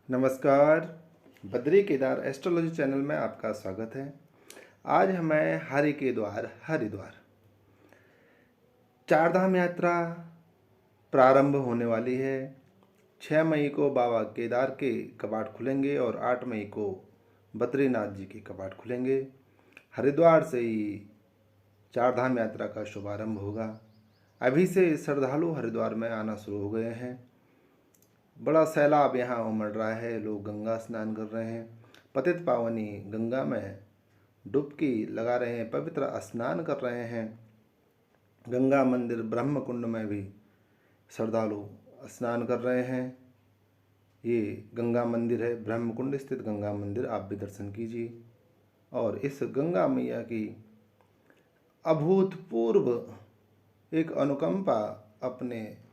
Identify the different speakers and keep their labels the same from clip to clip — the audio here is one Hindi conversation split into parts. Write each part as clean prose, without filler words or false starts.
Speaker 1: नमस्कार। बद्री केदार एस्ट्रोलॉजी चैनल में आपका स्वागत है। आज हमें हरि के द्वार हरिद्वार चारधाम यात्रा प्रारंभ होने वाली है। 6 मई को बाबा केदार के कपाट खुलेंगे और 8 मई को बद्रीनाथ जी के कपाट खुलेंगे। हरिद्वार से ही चारधाम यात्रा का शुभारंभ होगा। अभी से श्रद्धालु हरिद्वार में आना शुरू हो गए हैं। बड़ा सैलाब यहाँ उमड़ रहा है। लोग गंगा स्नान कर रहे हैं। पतित पावनी गंगा में डुबकी लगा रहे हैं, पवित्र स्नान कर रहे हैं। गंगा मंदिर ब्रह्म कुंड में भी श्रद्धालु स्नान कर रहे हैं। ये गंगा मंदिर है, ब्रह्म कुंड स्थित गंगा मंदिर, आप भी दर्शन कीजिए। और इस गंगा मैया की अभूतपूर्व एक अनुकंपा अपने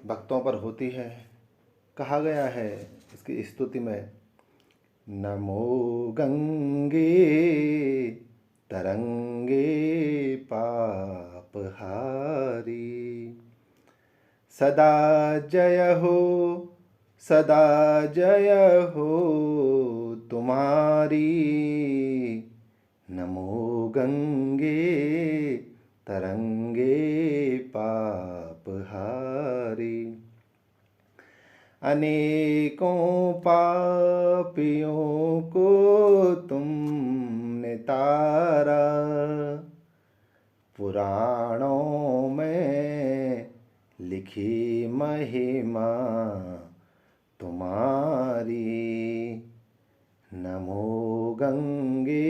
Speaker 1: भक्तों पर होती है। कहा गया है इसकी स्तुति में, नमो गंगे तरंगे पापहारी, सदा जय हो सदा जय हो तुम्हारी। नमो गंगे तरंगे पापहारी, अनेकों पापियों को तुमने तारा, पुराणों में लिखी महिमा तुम्हारी। नमो गंगे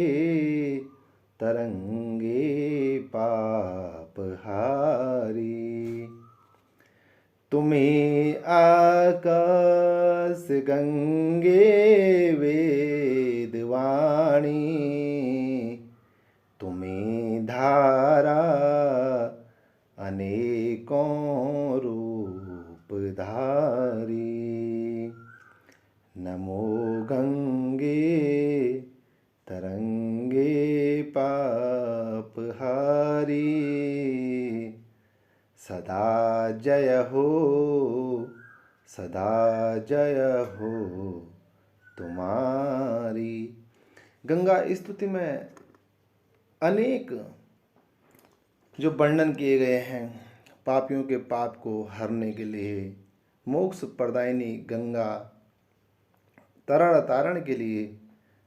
Speaker 1: तरंगे पापहारी, तुम्हें आकाश गंगे वेदवाणी, तुम्हें धारा अनेकों रूप धारी। नमो गंगे तरंगे पापहारी, सदा जय हो तुम्हारी। गंगा स्तुति में अनेक जो वर्णन किए गए हैं, पापियों के पाप को हरने के लिए, मोक्ष प्रदायिनी गंगा तरण तारण के लिए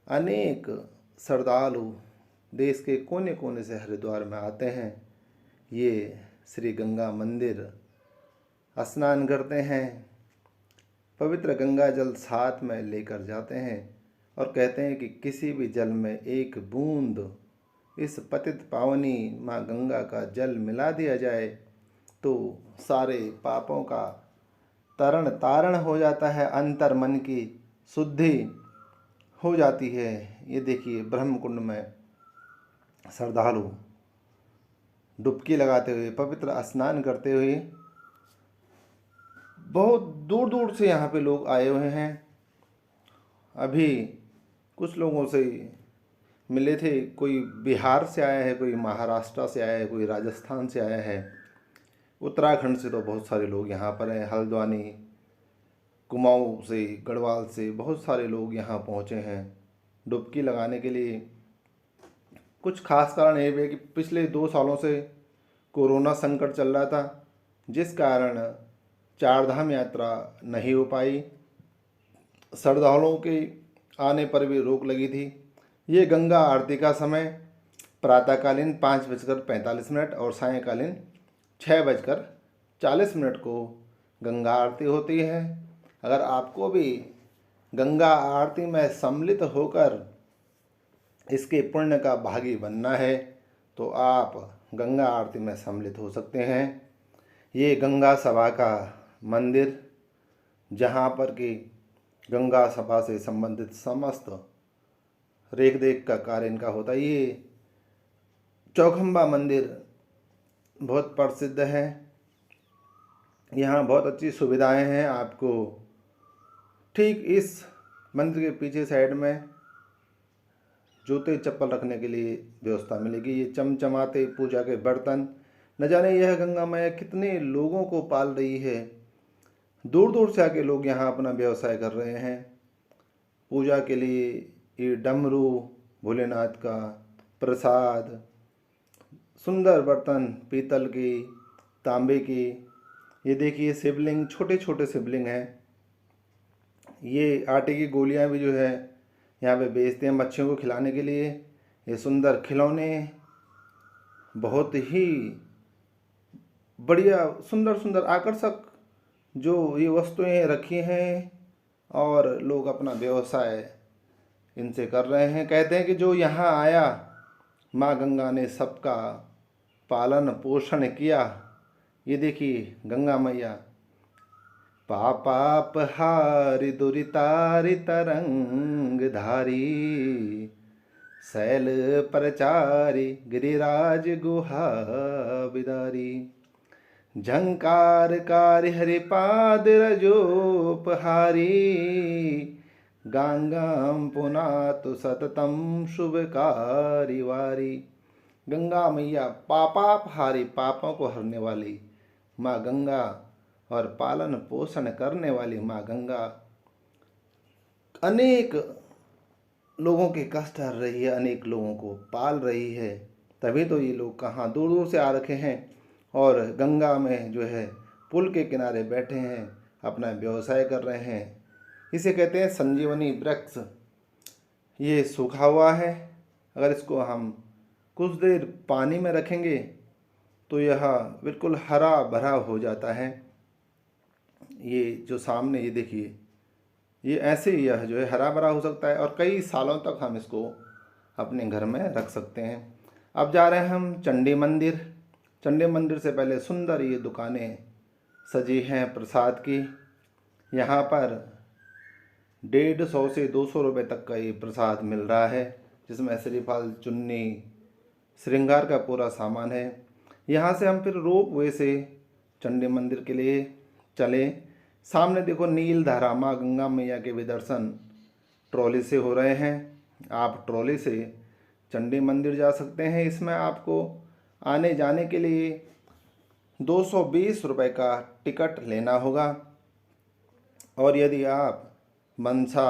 Speaker 1: अनेक श्रद्धालु देश के कोने कोने से हरिद्वार में आते हैं। ये श्री गंगा मंदिर स्नान करते हैं, पवित्र गंगा जल साथ में लेकर जाते हैं और कहते हैं कि किसी भी जल में एक बूंद इस पतित पावनी माँ गंगा का जल मिला दिया जाए तो सारे पापों का तरण तारण हो जाता है, अंतर मन की शुद्धि हो जाती है। ये देखिए, ब्रह्म कुंड में श्रद्धालु डुबकी लगाते हुए, पवित्र स्नान करते हुए, बहुत दूर दूर से यहाँ पे लोग आए हुए हैं। अभी कुछ लोगों से मिले थे, कोई बिहार से आया है, कोई महाराष्ट्र से आया है, कोई राजस्थान से आया है, उत्तराखंड से तो बहुत सारे लोग यहाँ पर हैं, हल्द्वानी, कुमाऊँ से, गढ़वाल से बहुत सारे लोग यहाँ पहुँचे हैं डुबकी लगाने के लिए। कुछ खास कारण ये भी है कि पिछले 2 सालों से कोरोना संकट चल रहा था, जिस कारण चारधाम यात्रा नहीं हो पाई। श्रद्धालुओं के आने पर भी रोक लगी थी। ये गंगा आरती का समय प्रातःकालीन 5:45 और सायंकालीन 6:40 को गंगा आरती होती है। अगर आपको भी गंगा आरती में सम्मिलित होकर इसके पुण्य का भागी बनना है तो आप गंगा आरती में सम्मिलित हो सकते हैं। ये गंगा सभा का मंदिर, जहाँ पर कि गंगा सभा से संबंधित समस्त रेख देख का कार्य इनका होता है। ये चौखंबा मंदिर बहुत प्रसिद्ध है। यहाँ बहुत अच्छी सुविधाएं हैं। आपको ठीक इस मंदिर के पीछे साइड में जूते चप्पल रखने के लिए व्यवस्था मिलेगी। ये चमचमाते पूजा के बर्तन, न जाने यह गंगा मैया कितने लोगों को पाल रही है। दूर दूर से आके लोग यहाँ अपना व्यवसाय कर रहे हैं। पूजा के लिए ये डमरू, भोलेनाथ का प्रसाद, सुंदर बर्तन पीतल की, तांबे की। ये देखिए शिवलिंग, छोटे छोटे शिवलिंग हैं। ये आटे की गोलियां भी जो है यहाँ पे बेचते हैं बच्चों को खिलाने के लिए। ये सुंदर खिलौने, बहुत ही बढ़िया, सुंदर सुंदर आकर्षक जो ये वस्तुएं रखी हैं, और लोग अपना व्यवसाय इनसे कर रहे हैं। कहते हैं कि जो यहाँ आया, माँ गंगा ने सबका पालन पोषण किया। ये देखिए गंगा मैया, पापापहारि दुरितारि तरंग धारी, शैल परचारी गिरिराज गुहा बिदारी, झंकारकारी हरिपाद रजोपहारी, गांगाम पुनातु सततम शुभकारी वारी। गंगा मैया पापापहारी, पापों को हरने वाली माँ गंगा, और पालन पोषण करने वाली माँ गंगा अनेक लोगों के कष्ट हर रही है, अनेक लोगों को पाल रही है। तभी तो ये लोग कहाँ दूर दूर से आ रखे हैं और गंगा में जो है पुल के किनारे बैठे हैं, अपना व्यवसाय कर रहे हैं। इसे कहते हैं संजीवनी वृक्ष। ये सूखा हुआ है, अगर इसको हम कुछ देर पानी में रखेंगे तो यह बिल्कुल हरा भरा हो जाता है। ये जो सामने ये देखिए, ये ऐसे ही यह जो है हरा भरा हो सकता है और कई सालों तक हम इसको अपने घर में रख सकते हैं। अब जा रहे हैं हम चंडी मंदिर। चंडी मंदिर से पहले सुंदर ये दुकानें सजी हैं प्रसाद की। यहाँ पर 150 से 200 रुपये तक का ये प्रसाद मिल रहा है, जिसमें श्रीफल, चुन्नी, श्रृंगार का पूरा सामान है। यहाँ से हम फिर रोप वे से चंडी मंदिर के लिए चले। सामने देखो नील धारा, माँ गंगा मैया के भी दर्शन ट्रॉली से हो रहे हैं। आप ट्रॉली से चंडी मंदिर जा सकते हैं। इसमें आपको आने जाने के लिए 220 रुपये का टिकट लेना होगा, और यदि आप मनसा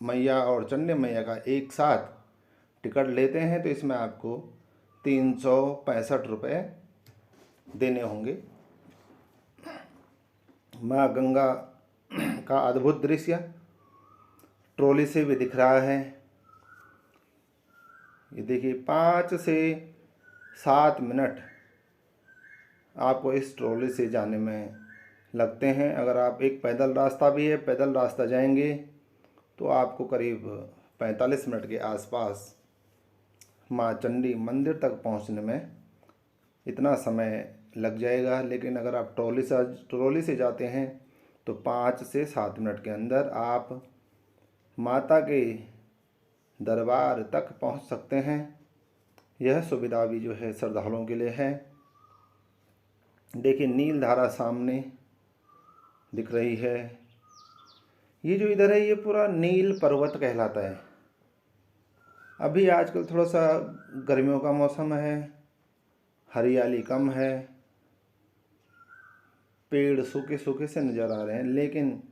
Speaker 1: मैया और चंडी मैया का एक साथ टिकट लेते हैं तो इसमें आपको 365 रुपये देने होंगे। माँ गंगा का अद्भुत दृश्य ट्रॉली से भी दिख रहा है। ये देखिए 5 से 7 मिनट आपको इस ट्रॉली से जाने में लगते हैं। अगर आप एक पैदल रास्ता भी है, पैदल रास्ता जाएंगे तो आपको करीब 45 मिनट के आसपास माँ चंडी मंदिर तक पहुंचने में इतना समय लग जाएगा। लेकिन अगर आप ट्रॉली से जाते हैं तो 5 से 7 मिनट के अंदर आप माता के दरबार तक पहुंच सकते हैं। यह सुविधा भी जो है श्रद्धालुओं के लिए है। देखिए नील धारा सामने दिख रही है। ये जो इधर है ये पूरा नील पर्वत कहलाता है। अभी आजकल थोड़ा सा गर्मियों का मौसम है, हरियाली कम है, पेड़ सूखे सूखे से नज़र आ रहे हैं, लेकिन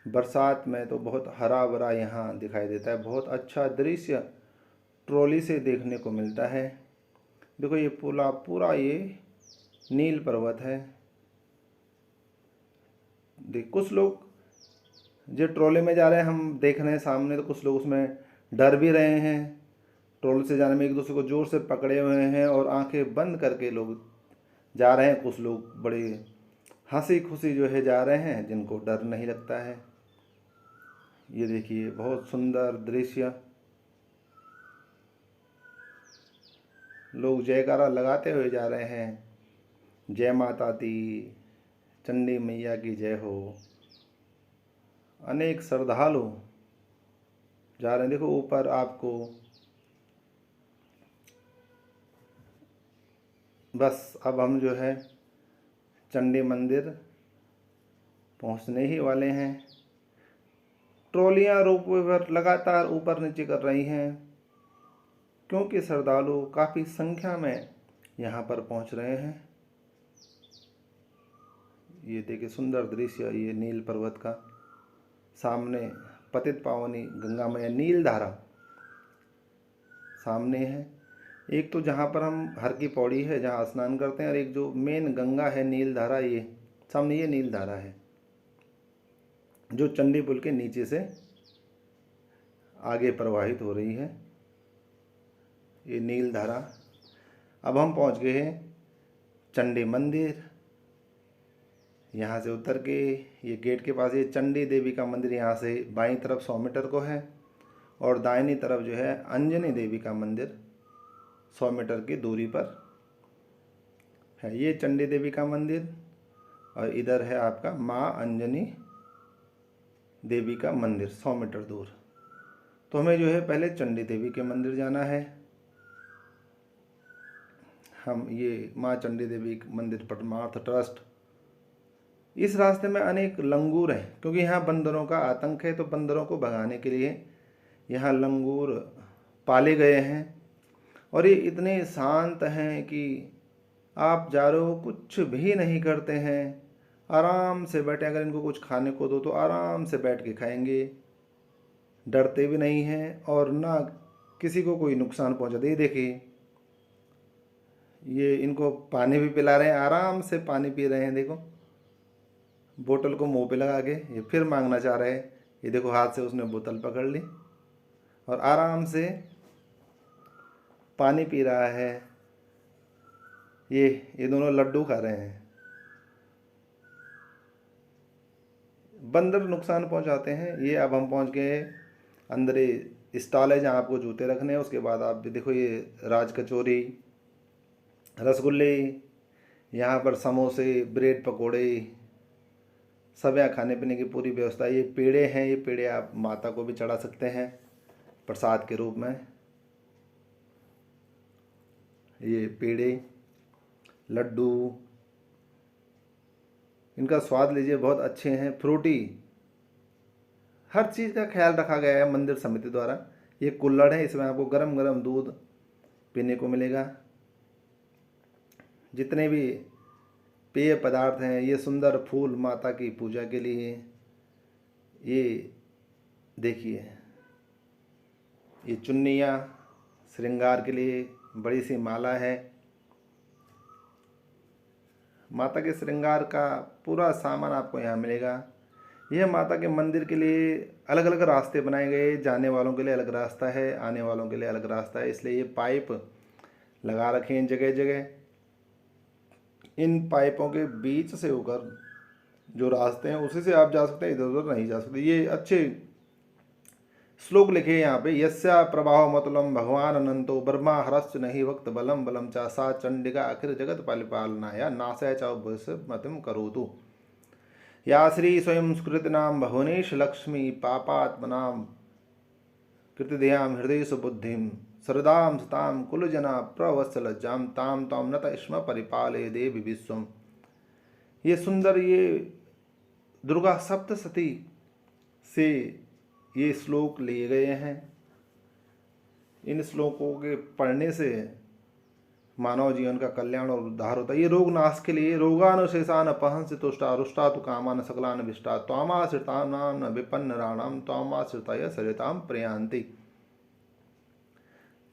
Speaker 1: बरसात में तो बहुत हरा भरा यहाँ दिखाई देता है। बहुत अच्छा दृश्य ट्रॉली से देखने को मिलता है। देखो ये पूरा ये नील पर्वत है। देख कुछ लोग जो ट्रॉली में जा रहे हैं, हम देख रहे हैं सामने, तो कुछ लोग उसमें डर भी रहे हैं। ट्रॉली से जाने में एक दूसरे को ज़ोर से पकड़े हुए हैं और आंखें बंद करके लोग जा रहे हैं। कुछ लोग बड़े हंसी खुशी जो है जा रहे हैं, जिनको डर नहीं लगता है। ये देखिए बहुत सुंदर दृश्य, लोग जयकारा लगाते हुए जा रहे हैं। जय माता दी, चंडी मैया की जय हो। अनेक श्रद्धालु जा रहे हैं। देखो ऊपर आपको बस अब हम जो है चंडी मंदिर पहुंचने ही वाले हैं। ट्रॉलियां रोपवे पर लगातार ऊपर नीचे कर रही हैं, क्योंकि श्रद्धालु काफ़ी संख्या में यहाँ पर पहुंच रहे हैं। ये देखिए सुंदर दृश्य, ये नील पर्वत का, सामने पतित पावनी गंगा मैया नील धारा सामने है। एक तो जहाँ पर हम हर की पौड़ी है जहाँ स्नान करते हैं, और एक जो मेन गंगा है नील धारा, ये सामने ये नील धारा है जो चंडी पुल के नीचे से आगे प्रवाहित हो रही है, ये नील धारा। अब हम पहुँच गए हैं चंडी मंदिर। यहाँ से उतर के ये गेट के पास ये चंडी देवी का मंदिर, यहाँ से बाईं तरफ 100 मीटर को है, और दाहिनी तरफ जो है अंजनी देवी का मंदिर 100 मीटर की दूरी पर है। ये चंडी देवी का मंदिर, और इधर है आपका माँ अंजनी देवी का मंदिर 100 मीटर दूर। तो हमें जो है पहले चंडी देवी के मंदिर जाना है। हम ये माँ चंडी देवी मंदिर परमार्थ ट्रस्ट, इस रास्ते में अनेक लंगूर हैं, क्योंकि यहाँ बंदरों का आतंक है, तो बंदरों को भगाने के लिए यहाँ लंगूर पाले गए हैं। और ये इतने शांत हैं कि आप जा रहे हो कुछ भी नहीं करते हैं, आराम से बैठे, अगर इनको कुछ खाने को दो तो आराम से बैठ के खाएंगे, डरते भी नहीं हैं और ना किसी को कोई नुकसान पहुंचाते। ये देखिए ये इनको पानी भी पिला रहे हैं, आराम से पानी पी रहे हैं। देखो बोतल को मुंह पे लगा के ये फिर मांगना चाह रहे हैं। ये देखो हाथ से उसने बोतल पकड़ ली और आराम से पानी पी रहा है। ये दोनों लड्डू खा रहे हैं। बंदर नुकसान पहुंचाते हैं। ये अब हम पहुंच गए अंदर स्टॉल है जहाँ आपको जूते रखने हैं। उसके बाद आप देखो ये राज कचौरी, रसगुल्ले, यहाँ पर समोसे, ब्रेड पकोड़े, सब यहाँ खाने पीने की पूरी व्यवस्था। ये पेड़े हैं, ये पेड़े आप माता को भी चढ़ा सकते हैं प्रसाद के रूप में। ये पेड़े, लड्डू, इनका स्वाद लीजिए, बहुत अच्छे हैं। फ्रूटी, हर चीज़ का ख्याल रखा गया है मंदिर समिति द्वारा। ये कुल्हड़ है, इसमें आपको गरम गरम दूध पीने को मिलेगा। जितने भी पेय पदार्थ हैं, ये सुंदर फूल माता की पूजा के लिए। ये देखिए ये चुन्नियाँ श्रृंगार के लिए, बड़ी सी माला है। माता के श्रृंगार का पूरा सामान आपको यहाँ मिलेगा। यह माता के मंदिर के लिए अलग अलग रास्ते बनाए गए, जाने वालों के लिए अलग रास्ता है, आने वालों के लिए अलग रास्ता है। इसलिए ये पाइप लगा रखे हैं जगह जगह। इन पाइपों के बीच से होकर जो रास्ते हैं उसी से आप जा सकते हैं, इधर उधर नहीं जा सकते। ये अच्छे श्लोक लिखे हैं यहाँ पे। यस्या प्रभाव मतुलम भगवान अनंतो ब्रह्मा हरश्च नहीं वक्त बलम बलम चा सा चंडिका अखिर जगत परिपालनाया नाशय च मतिम करोतु या श्री स्वयं स्कृतनाम भुवनेश लक्ष्मी पापात्मनाम कृतिदयाम हृदय सुबुद्धिम सरदाम सताम कुलजना प्रवत्सलज्जाम ताम ताम नत स्म परिपाले देवी विश्वम। ये सुंदर ये दुर्गा सप्तशती से ये श्लोक लिए गए हैं। इन श्लोकों के पढ़ने से मानव जीवन का कल्याण और उद्धार होता है। ये रोग नाश के लिए रोगानुशेषान अपहंस तुष्टा रुष्टा तु कामान सकलान विष्टा त्वामाश्रितानां विपन्न राणाम त्वामाश्रिताय सरिताम प्रयांति।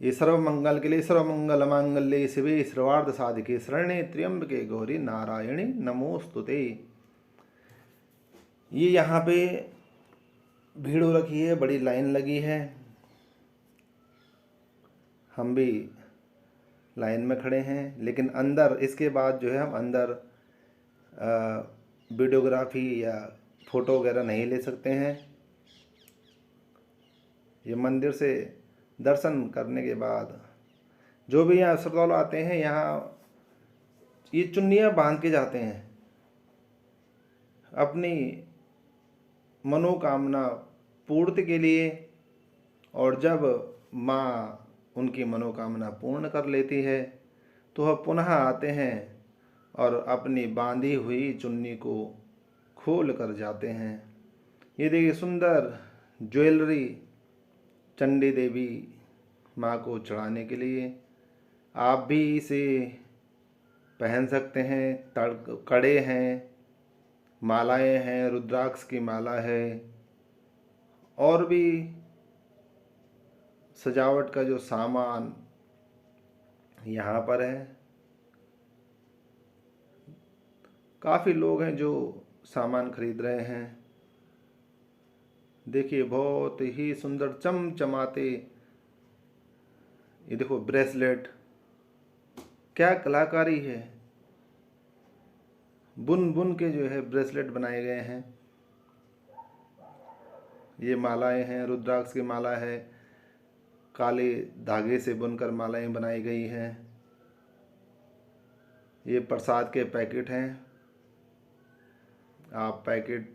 Speaker 1: ये सर्वमंगल के लिए, सर्वमंगल मांगल्ये शिवे सर्वार्थ साधिके शरण्ये त्र्यंबके गौरी नारायणी नमोस्तुते। ये यहाँ पे भीड़ हो रखी है, बड़ी लाइन लगी है। हम भी लाइन में खड़े हैं, लेकिन अंदर इसके बाद जो है हम अंदर वीडियोग्राफी या फ़ोटो वगैरह नहीं ले सकते हैं। ये मंदिर से दर्शन करने के बाद जो भी यहाँ श्रद्धालु आते हैं, यहाँ ये चुन्नियाँ बांध के जाते हैं अपनी मनोकामना पूर्ति के लिए। और जब माँ उनकी मनोकामना पूर्ण कर लेती है तो वह पुनः आते हैं और अपनी बांधी हुई चुन्नी को खोल कर जाते हैं। ये देखिए सुंदर ज्वेलरी चंडी देवी माँ को चढ़ाने के लिए। आप भी इसे पहन सकते हैं। कड़े हैं, मालाएं हैं, रुद्राक्ष की माला है और भी सजावट का जो सामान यहाँ पर है। काफ़ी लोग हैं जो सामान खरीद रहे हैं। देखिए बहुत ही सुंदर चमचमाते, ये देखो ब्रेसलेट, क्या कलाकारी है। बुन बुन के जो है ब्रेसलेट बनाए गए हैं। ये मालाएं हैं, रुद्राक्ष की माला है, काले धागे से बुनकर मालाएं बनाई गई हैं। ये प्रसाद के पैकेट हैं। आप पैकेट